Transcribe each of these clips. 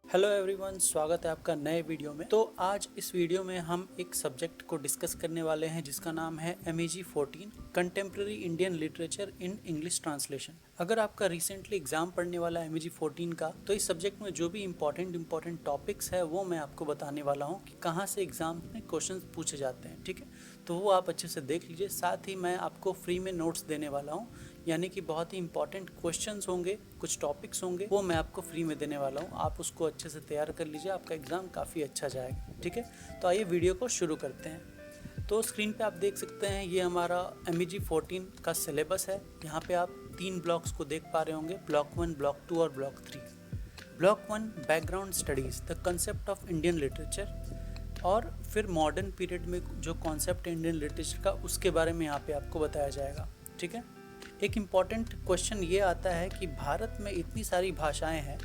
Hello everyone, स्वागत है आपका नए वीडियो में। तो आज इस वीडियो में हम एक सब्जेक्ट को डिस्कस करने वाले हैं जिसका नाम है MEG 14 contemporary Indian literature in English translation. अगर आपका रिसेंटली एग्जाम पढ़ने वाला है MEG 14 का, तो इस सब्जेक्ट में जो भी इंपॉर्टेंट टॉपिक्स है वो मैं आपको बताने वाला हूँ कि कहाँ से एग्जाम में क्वेश्चन पूछे जाते हैं। ठीक है, तो वो आप अच्छे से देख लीजिए। साथ ही मैं आपको फ्री में नोट्स देने वाला हूँ, यानी कि बहुत ही इंपॉर्टेंट क्वेश्चंस होंगे, कुछ टॉपिक्स होंगे, वो मैं आपको फ्री में देने वाला हूँ। आप उसको अच्छे से तैयार कर लीजिए, आपका एग्ज़ाम काफ़ी अच्छा जाएगा। ठीक है, तो आइए वीडियो को शुरू करते हैं। तो स्क्रीन पे आप देख सकते हैं, ये हमारा MEG 14 का सिलेबस है। यहाँ पे आप 3 ब्लॉक्स को देख पा रहे होंगे, ब्लॉक 1, ब्लॉक 2 और block 3। Block 1 background studies, the concept of Indian literature, और फिर मॉडर्न पीरियड में जो कॉन्सेप्ट है इंडियन लिटरेचर का, उसके बारे में यहाँ पे आपको बताया जाएगा। ठीक है, एक इम्पॉर्टेंट क्वेश्चन ये आता है कि भारत में इतनी सारी भाषाएं हैं,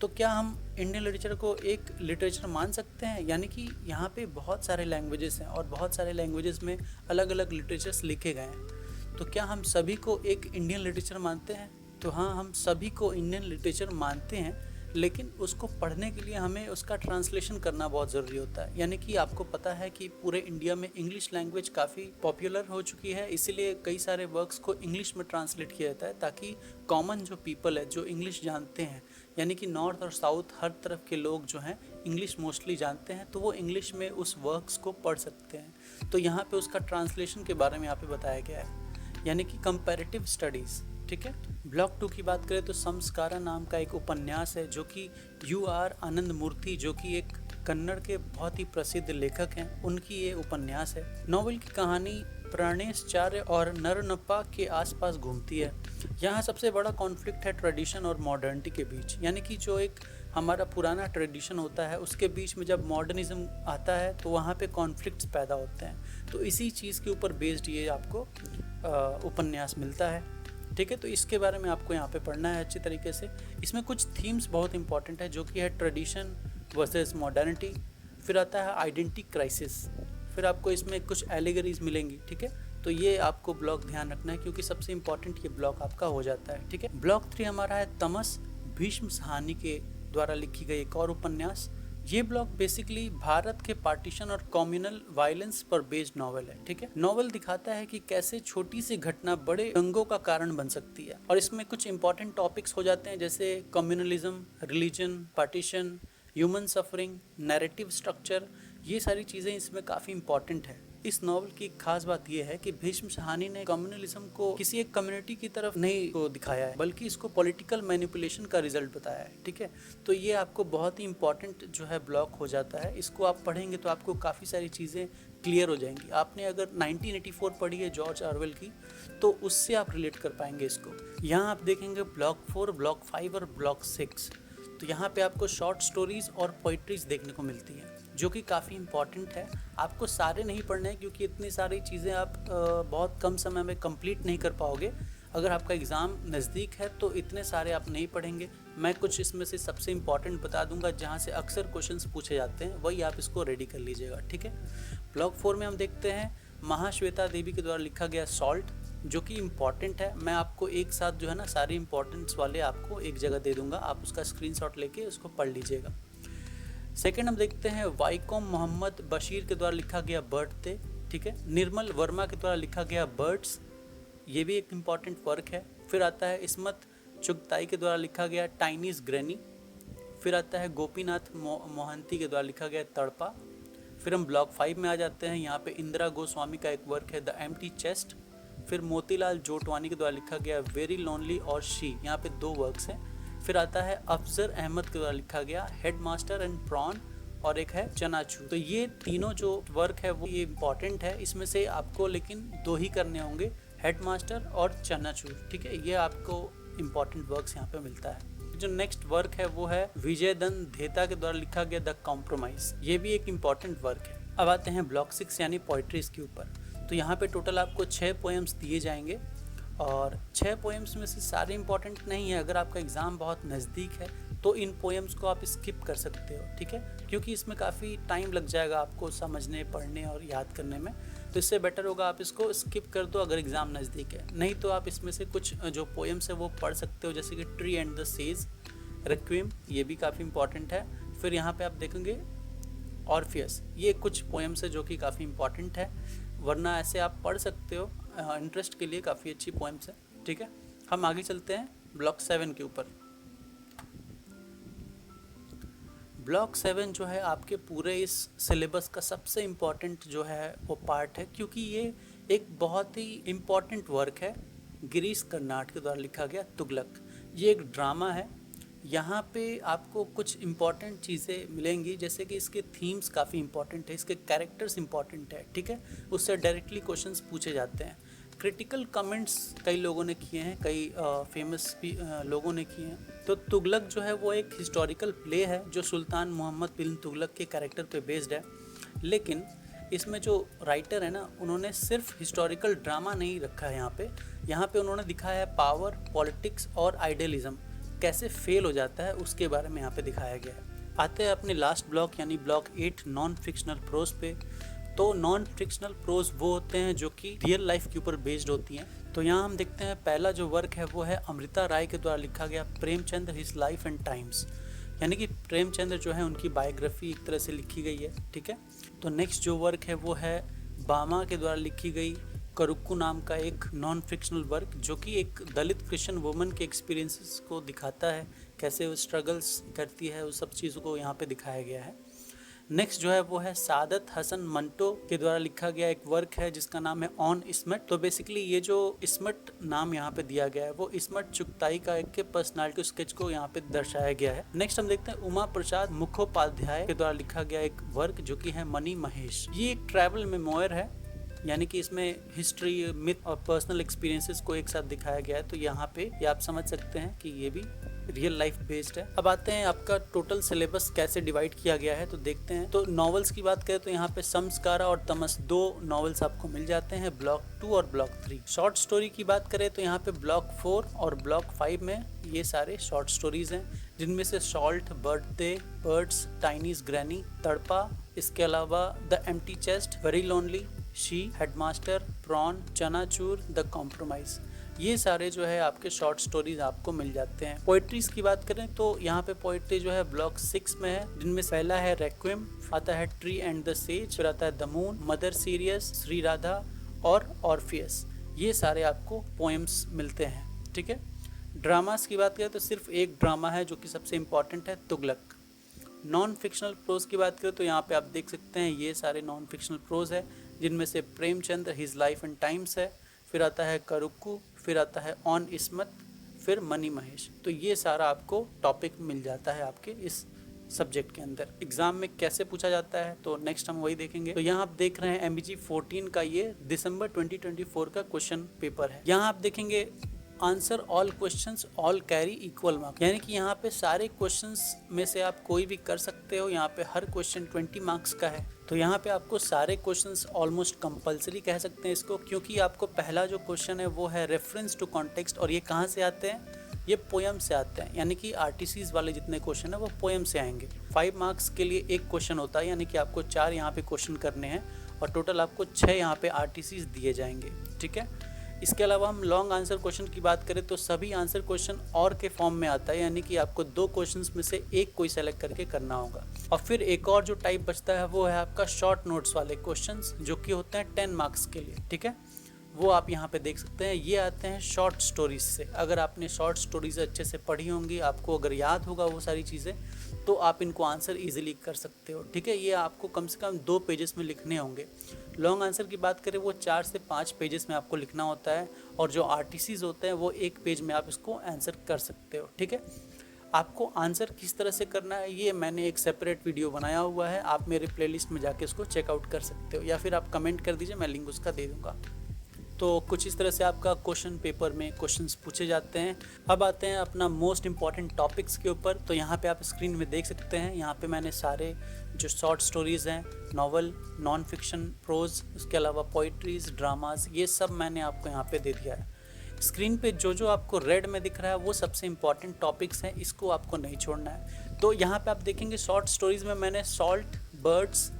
तो क्या हम इंडियन लिटरेचर को एक लिटरेचर मान सकते हैं? यानी कि यहाँ पे बहुत सारे लैंग्वेजेस हैं और बहुत सारे लैंग्वेजेस में अलग अलग लिटरेचर्स लिखे गए हैं, तो क्या हम सभी को एक इंडियन लिटरेचर मानते हैं? तो हाँ, हम सभी को इंडियन लिटरेचर मानते हैं, लेकिन उसको पढ़ने के लिए हमें उसका ट्रांसलेशन करना बहुत ज़रूरी होता है। यानी कि आपको पता है कि पूरे इंडिया में इंग्लिश लैंग्वेज काफ़ी पॉपुलर हो चुकी है, इसीलिए कई सारे वर्क्स को इंग्लिश में ट्रांसलेट किया जाता है, ताकि कॉमन जो पीपल है, जो इंग्लिश जानते हैं, यानी कि नॉर्थ और साउथ हर तरफ के लोग जो हैं इंग्लिश मोस्टली जानते हैं, तो वो इंग्लिश में उस वर्क्स को पढ़ सकते हैं। तो यहाँ पे उसका ट्रांसलेशन के बारे में यहाँ पे बताया गया है, यानी कि कंपैरेटिव स्टडीज़। ठीक है, ब्लॉक 2 की बात करें तो संस्कारा नाम का एक उपन्यास है, जो कि UR आनंद मूर्ति, जो कि एक कन्नड़ के बहुत ही प्रसिद्ध लेखक हैं, उनकी ये उपन्यास है। नॉवेल की कहानी प्राणेशचार्य और नरनप्पा के आसपास घूमती है। यहाँ सबसे बड़ा कॉन्फ्लिक्ट है ट्रेडिशन और मॉडर्निटी के बीच, यानी कि जो एक हमारा पुराना ट्रेडिशन होता है उसके बीच में जब मॉडर्निज्म आता है तो वहाँ पे कॉन्फ्लिक्ट्स पैदा होते हैं। तो इसी चीज़ के ऊपर बेस्ड ये आपको उपन्यास मिलता है। ठीक है, तो इसके बारे में आपको यहाँ पे पढ़ना है अच्छी तरीके से। इसमें कुछ थीम्स बहुत इंपॉर्टेंट है, जो कि है ट्रेडिशन वर्सेस मॉडर्निटी, फिर आता है आइडेंटिटी क्राइसिस, फिर आपको इसमें कुछ एलिगरीज मिलेंगी। ठीक है, तो ये आपको ब्लॉक ध्यान रखना है, क्योंकि सबसे इंपॉर्टेंट ये ब्लॉक आपका हो जाता है। ठीक है, ब्लॉक 3 हमारा है तमस, भीष्म साहनी के द्वारा लिखी गई एक और उपन्यास। ये ब्लॉग बेसिकली भारत के पार्टीशन और कम्युनल वायलेंस पर बेस्ड नॉवल है। ठीक है, नॉवल दिखाता है कि कैसे छोटी सी घटना बड़े दंगों का कारण बन सकती है, और इसमें कुछ इंपॉर्टेंट टॉपिक्स हो जाते हैं, जैसे communalism, religion, partition, human suffering, narrative structure. ये सारी चीज़ें इसमें काफ़ी इंपॉर्टेंट है। इस नॉवल की खास बात यह है कि भीष्म साहनी ने कम्युनलिज्म को किसी एक कम्युनिटी की तरफ नहीं को दिखाया है, बल्कि इसको पॉलिटिकल मैनिपुलेशन का रिजल्ट बताया है। ठीक है, तो ये आपको बहुत ही इंपॉर्टेंट जो है ब्लॉक हो जाता है। इसको आप पढ़ेंगे तो आपको काफ़ी सारी चीज़ें क्लियर हो जाएंगी। आपने अगर 1984 पढ़ी है जॉर्ज ऑरवेल की, तो उससे आप रिलेट कर पाएंगे इसको। यहाँ आप देखेंगे ब्लॉक 4, ब्लॉक 5 और ब्लॉक 6। तो यहाँ पे आपको शॉर्ट स्टोरीज और पोइट्रीज देखने को मिलती हैं, जो कि काफ़ी इंपॉर्टेंट है। आपको सारे नहीं पढ़ने हैं, क्योंकि इतनी सारी चीज़ें आप बहुत कम समय में कंप्लीट नहीं कर पाओगे। अगर आपका एग्ज़ाम नज़दीक है तो इतने सारे आप नहीं पढ़ेंगे। मैं कुछ इसमें से सबसे इंपॉर्टेंट बता दूंगा, जहाँ से अक्सर क्वेश्चंस पूछे जाते हैं, वही आप इसको रेडी कर लीजिएगा। ठीक है, ब्लॉक 4 में हम देखते हैं महाश्वेता देवी के द्वारा लिखा गया सॉल्ट, जो कि इम्पॉर्टेंट है। मैं आपको एक साथ जो है ना सारे इंपॉर्टेंट्स वाले आपको एक जगह दे दूंगा, आप उसका स्क्रीनशॉट लेके उसको पढ़ लीजिएगा। सेकंड हम देखते हैं वाइकोम मोहम्मद बशीर के द्वारा लिखा गया बढ़ते। ठीक है, निर्मल वर्मा के द्वारा लिखा गया बर्ड्स, ये भी एक इम्पॉर्टेंट वर्क है। फिर आता है इस्मत चुगताई के द्वारा लिखा गया टाइनीज ग्रैनी। फिर आता है गोपीनाथ मोहंती के द्वारा लिखा गया तड़पा। फिर हम ब्लॉक 5 में आ जाते हैं। यहाँ पे इंदिरा गोस्वामी का एक वर्क है द एम्प्टी चेस्ट। फिर मोतीलाल जोटवानी के द्वारा लिखा गया वेरी लोनली और शी, यहाँ पे 2 वर्क्स हैं। फिर आता है अफजर अहमद के द्वारा लिखा गया हेडमास्टर एंड प्रॉन, और एक है चनाचू। तो ये तीनों जो वर्क है वो ये इम्पॉर्टेंट है। इसमें से आपको लेकिन 2 ही करने होंगे, हेडमास्टर और चनाचू। ठीक है, ये आपको इम्पॉर्टेंट वर्क्स यहाँ पे मिलता है। जो नेक्स्ट वर्क है वो है विजयदन धेता के द्वारा लिखा गया द कॉम्प्रोमाइज, ये भी एक इम्पॉर्टेंट वर्क है। अब आते हैं ब्लॉक 6 यानी पोइट्रीज के ऊपर। तो यहाँ पे टोटल आपको 6 पोएम्स दिए जाएंगे, और 6 पोएम्स में से सारे इंपॉर्टेंट नहीं है। अगर आपका एग्ज़ाम बहुत नज़दीक है तो इन पोएम्स को आप स्किप कर सकते हो। ठीक है, क्योंकि इसमें काफ़ी टाइम लग जाएगा आपको समझने, पढ़ने और याद करने में, तो इससे बेटर होगा आप इसको स्किप कर दो अगर एग्ज़ाम नज़दीक है। नहीं तो आप इसमें से कुछ जो पोएम्स है वो पढ़ सकते हो, जैसे कि ट्री एंड द सेज, रिक्विएम, ये भी काफ़ी इंपॉर्टेंट है। फिर यहाँ पे आप देखेंगे ऑर्फियस, ये कुछ पोएम्स है जो कि काफ़ी इंपॉर्टेंट है, वरना ऐसे आप पढ़ सकते हो, इंटरेस्ट के लिए काफ़ी अच्छी पोएम्स है। ठीक है, हम आगे चलते हैं ब्लॉक 7 के ऊपर। ब्लॉक 7 जो है आपके पूरे इस सिलेबस का सबसे इम्पॉर्टेंट जो है वो पार्ट है, क्योंकि ये एक बहुत ही इम्पॉर्टेंट वर्क है। गिरीश कर्नाड के द्वारा लिखा गया तुगलक, ये एक ड्रामा है। यहाँ पे आपको कुछ इम्पॉर्टेंट चीज़ें मिलेंगी, जैसे कि इसके थीम्स काफ़ी इम्पॉर्टेंट है, इसके कैरेक्टर्स इम्पॉर्टेंट है। ठीक है, उससे डायरेक्टली क्वेश्चंस पूछे जाते हैं। क्रिटिकल कमेंट्स कई लोगों ने किए हैं, कई फेमस भी लोगों ने किए हैं। तो तुगलक जो है वो एक हिस्टोरिकल प्ले है जो सुल्तान मोहम्मद बिन तुगलक के कैरेक्टर पे बेस्ड है, लेकिन इसमें जो राइटर है ना, उन्होंने सिर्फ हिस्टोरिकल ड्रामा नहीं रखा है। यहाँ पे उन्होंने दिखाया है पावर, पॉलिटिक्स और आइडियलिज्म कैसे फेल हो जाता है, उसके बारे में यहाँ पे दिखाया गया है। आते हैं अपने लास्ट ब्लॉक यानी ब्लॉक 8 नॉन फिक्शनल प्रोज पे। तो नॉन फिक्शनल प्रोज वो होते हैं जो कि रियल लाइफ के ऊपर बेस्ड होती हैं। तो यहाँ हम देखते हैं पहला जो वर्क है वो है अमृता राय के द्वारा लिखा गया Premchand his life and times, यानी कि प्रेमचंद्र जो है उनकी बायोग्राफी एक तरह से लिखी गई है। ठीक है, तो नेक्स्ट जो वर्क है वो है बामा के द्वारा लिखी गई करुक्कू नाम का एक नॉन फिक्शनल वर्क, जो कि एक दलित क्रिश्चियन वुमन के एक्सपीरियंसेस को दिखाता है, कैसे वो स्ट्रगल्स करती है, उस सब चीज़ों को यहाँ पे दिखाया गया है। नेक्स्ट जो है वो है सादत हसन मंटो के द्वारा लिखा गया एक वर्क है जिसका नाम है ऑन इस्मत। तो बेसिकली ये जो इस्मत नाम यहाँ पे दिया गया है वो इस्मत चुगताई का एक पर्सनालिटी स्केच को यहाँ पे दर्शाया गया है। नेक्स्ट हम देखते हैं उमा प्रसाद मुखोपाध्याय के द्वारा लिखा गया एक वर्क जो कि है मनी महेश। ये एक ट्रैवल मेमोयर है, यानी कि इसमें हिस्ट्री, मिथ और पर्सनल एक्सपीरियंसेस को एक साथ दिखाया गया है। तो यहाँ पे ये आप समझ सकते हैं कि ये भी रियल लाइफ बेस्ड है। अब आते हैं आपका टोटल सिलेबस कैसे डिवाइड किया गया है, तो देखते हैं। तो नॉवेल्स की बात करें तो यहाँ पे संस्कारा और तमस 2 नॉवेल्स आपको मिल जाते हैं ब्लॉक 2 और ब्लॉक 3। शॉर्ट स्टोरी की बात करें तो यहाँ पे ब्लॉक 4 और ब्लॉक 5 में ये सारे शॉर्ट स्टोरीज हैं, जिनमें से salt, birthday, birds, tiny's granny, तड़पा, इसके अलावा the empty chest, very lonely, she, headmaster, prawn, chanachur, the compromise, ये सारे जो है आपके शॉर्ट स्टोरीज आपको मिल जाते हैं। पोइट्रीज की बात करें तो यहाँ पे पोइट्री जो है ब्लॉक 6 में है, जिनमें पहला है रेक्विम, आता है ट्री एंड द सेज, फिर आता है the moon, mother serious, Shri Radha और ऑर्फियस। ये सारे आपको पोएम्स मिलते हैं। ठीक है, ड्रामास की बात करें तो सिर्फ एक ड्रामा है जो कि सबसे इम्पॉर्टेंट है, तुगलक। नॉन फिक्शनल प्रोज की बात करें तो यहाँ पे आप देख सकते हैं ये सारे नॉन फिक्शनल प्रोज है, जिनमें से Premchandra his life and times है, फिर आता है करुक्कू, फिर आता है ऑन इस्मत, फिर मनी महेश। तो ये सारा आपको टॉपिक मिल जाता है आपके इस सब्जेक्ट के अंदर। एग्जाम में कैसे पूछा जाता है तो नेक्स्ट हम वही देखेंगे। तो यहाँ आप देख रहे हैं MBG 14 का ये दिसंबर 2024 का क्वेश्चन पेपर है। यहाँ आप देखेंगे answer all questions all carry equal marks, यानी कि यहाँ पे सारे क्वेश्चंस में से आप कोई भी कर सकते हो। यहाँ पे हर क्वेश्चन 20 मार्क्स का है। तो यहाँ पे आपको सारे क्वेश्चंस ऑलमोस्ट कंपलसरी कह सकते हैं इसको, क्योंकि आपको पहला जो क्वेश्चन है वो है रेफरेंस टू कॉन्टेक्स्ट, और ये कहाँ से आते हैं, ये पोएम से आते हैं, यानी कि RTCs वाले जितने क्वेश्चन है वो पोएम से आएंगे। 5 मार्क्स के लिए एक क्वेश्चन होता है, यानी कि आपको 4 यहाँ पे क्वेश्चन करने हैं और टोटल आपको 6 यहाँ पे RTCs दिए जाएंगे। ठीक है, इसके अलावा हम लॉन्ग आंसर क्वेश्चन की बात करें तो सभी आंसर क्वेश्चन और के फॉर्म में आता है, यानी कि आपको 2 क्वेश्चंस में से एक कोई सेलेक्ट करके करना होगा। और फिर एक और जो टाइप बचता है वो है आपका शॉर्ट नोट्स वाले क्वेश्चंस, जो कि होते हैं 10 मार्क्स के लिए। ठीक है, वो आप यहाँ पे देख सकते हैं। ये आते हैं शॉर्ट स्टोरीज से। अगर आपने शॉर्ट स्टोरीज अच्छे से पढ़ी होंगी, आपको अगर याद होगा वो सारी चीज़ें, तो आप इनको आंसर इजीली कर सकते हो। ठीक है, ये आपको कम से कम 2 पेजेस में लिखने होंगे। लॉन्ग आंसर की बात करें वो 4 से 5 पेजेस में आपको लिखना होता है, और जो RTCs होते हैं वो 1 पेज में आप इसको आंसर कर सकते हो। ठीक है, आपको आंसर किस तरह से करना है ये मैंने एक सेपरेट वीडियो बनाया हुआ है, आप मेरे प्लेलिस्ट में जाके उसको चेकआउट कर सकते हो, या फिर आप कमेंट कर दीजिए, मैं लिंक उसका दे दूँगा। तो कुछ इस तरह से आपका क्वेश्चन पेपर में क्वेश्चंस पूछे जाते हैं। अब आते हैं अपना मोस्ट इम्पॉर्टेंट टॉपिक्स के ऊपर। तो यहाँ पे आप स्क्रीन में देख सकते हैं, यहाँ पे मैंने सारे जो शॉर्ट स्टोरीज़ हैं, नॉवल, नॉन फिक्शन, प्रोज, उसके अलावा पोइट्रीज, ड्रामाज, ये सब मैंने आपको यहाँ पे दे दिया है। स्क्रीन पे जो जो आपको रेड में दिख रहा है वो सबसे इम्पॉर्टेंट टॉपिक्स हैं, इसको आपको नहीं छोड़ना है। तो यहाँ पे आप देखेंगे शॉर्ट स्टोरीज़ में मैंने सॉल्ट, बर्ड्स,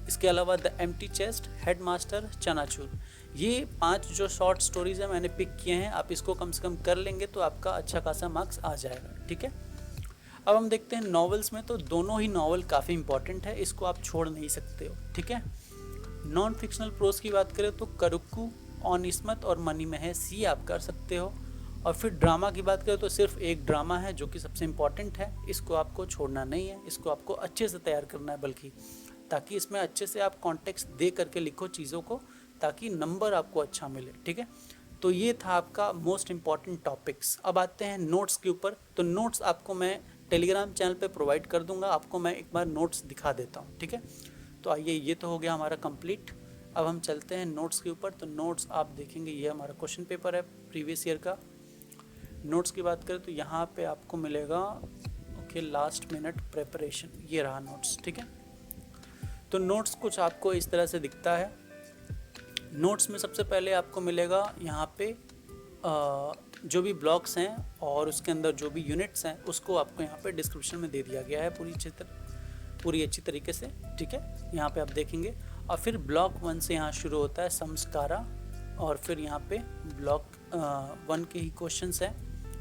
इसके अलावा the empty chest, headmaster, chanachur, ये 5 जो शॉर्ट स्टोरीज़ हैं मैंने पिक किए हैं। आप इसको कम से कम कर लेंगे तो आपका अच्छा खासा मार्क्स आ जाएगा। ठीक है, अब हम देखते हैं नॉवेल्स में, तो दोनों ही नॉवल काफ़ी इंपॉर्टेंट है, इसको आप छोड़ नहीं सकते हो, ठीक है। नॉन फिक्शनल प्रोज की बात करें तो करुक्कू, ऑन इस्मत और मनी महेश ये आप कर सकते हो। और फिर ड्रामा की बात करें तो सिर्फ एक ड्रामा है जो कि सबसे इम्पॉर्टेंट है, इसको आपको छोड़ना नहीं है, इसको आपको अच्छे से तैयार करना है, बल्कि ताकि इसमें अच्छे से आप कॉन्टेक्स्ट दे करके लिखो चीज़ों को, ताकि नंबर आपको अच्छा मिले, ठीक है। तो ये था आपका मोस्ट इम्पॉर्टेंट टॉपिक्स। अब आते हैं नोट्स के ऊपर। तो नोट्स आपको मैं टेलीग्राम चैनल पे प्रोवाइड कर दूंगा, आपको मैं एक बार नोट्स दिखा देता हूँ, ठीक है। तो आइए, ये तो हो गया हमारा कंप्लीट। अब हम चलते हैं नोट्स के ऊपर। तो नोट्स आप देखेंगे, ये हमारा क्वेश्चन पेपर है प्रीवियस ईयर का। नोट्स की बात करें तो यहाँ पे आपको मिलेगा ओके लास्ट मिनट प्रिपरेशन, ये रहा नोट्स, ठीक है। तो नोट्स कुछ आपको इस तरह से दिखता है। नोट्स में सबसे पहले आपको मिलेगा यहाँ पे जो भी ब्लॉक्स हैं और उसके अंदर जो भी यूनिट्स हैं उसको आपको यहाँ पे डिस्क्रिप्शन में दे दिया गया है पूरी अच्छी तरीके से, ठीक है। यहाँ पे आप देखेंगे। और फिर ब्लॉक 1 से यहाँ शुरू होता है संस्कारा, और फिर यहाँ पे ब्लॉक 1 के ही क्वेश्चंस हैं,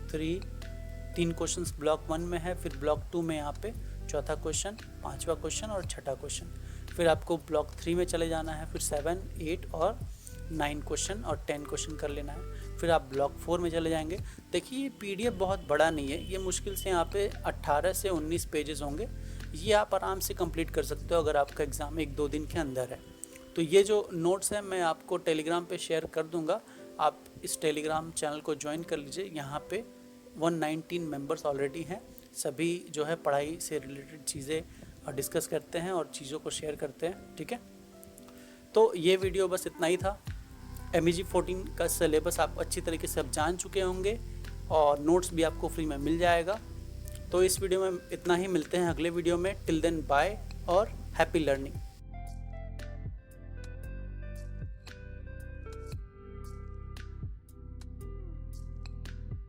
3 क्वेश्चंस ब्लॉक 1 में है, फिर ब्लॉक 2 में यहाँ पे चौथा क्वेश्चन, 5वां क्वेश्चन और छठा क्वेश्चन। फिर आपको ब्लॉक 3 में चले जाना है, फिर 7, 8 और 9 क्वेश्चन और 10 क्वेश्चन कर लेना है। फिर आप ब्लॉक 4 में चले जाएंगे। देखिए ये PDF बहुत बड़ा नहीं है, ये मुश्किल से यहाँ पे 18 से 19 पेजेस होंगे, ये आप आराम से कंप्लीट कर सकते हो अगर आपका एग्ज़ाम 1-2 दिन के अंदर है। तो ये जो नोट्स है मैं आपको टेलीग्राम पे शेयर कर दूंगा, आप इस टेलीग्राम चैनल को ज्वाइन कर लीजिए। यहाँ पे 119 मेंबर्स ऑलरेडी हैं, सभी जो है पढ़ाई से रिलेटेड चीज़ें डिस्कस करते हैं और चीज़ों को शेयर करते हैं, ठीक है। तो ये वीडियो बस इतना ही था। MEG 14 का सिलेबस आप अच्छी तरीके से अब जान चुके होंगे और नोट्स भी आपको फ्री में मिल जाएगा। तो इस वीडियो में इतना ही, मिलते हैं अगले वीडियो में। टिल देन बाय और हैप्पी लर्निंग।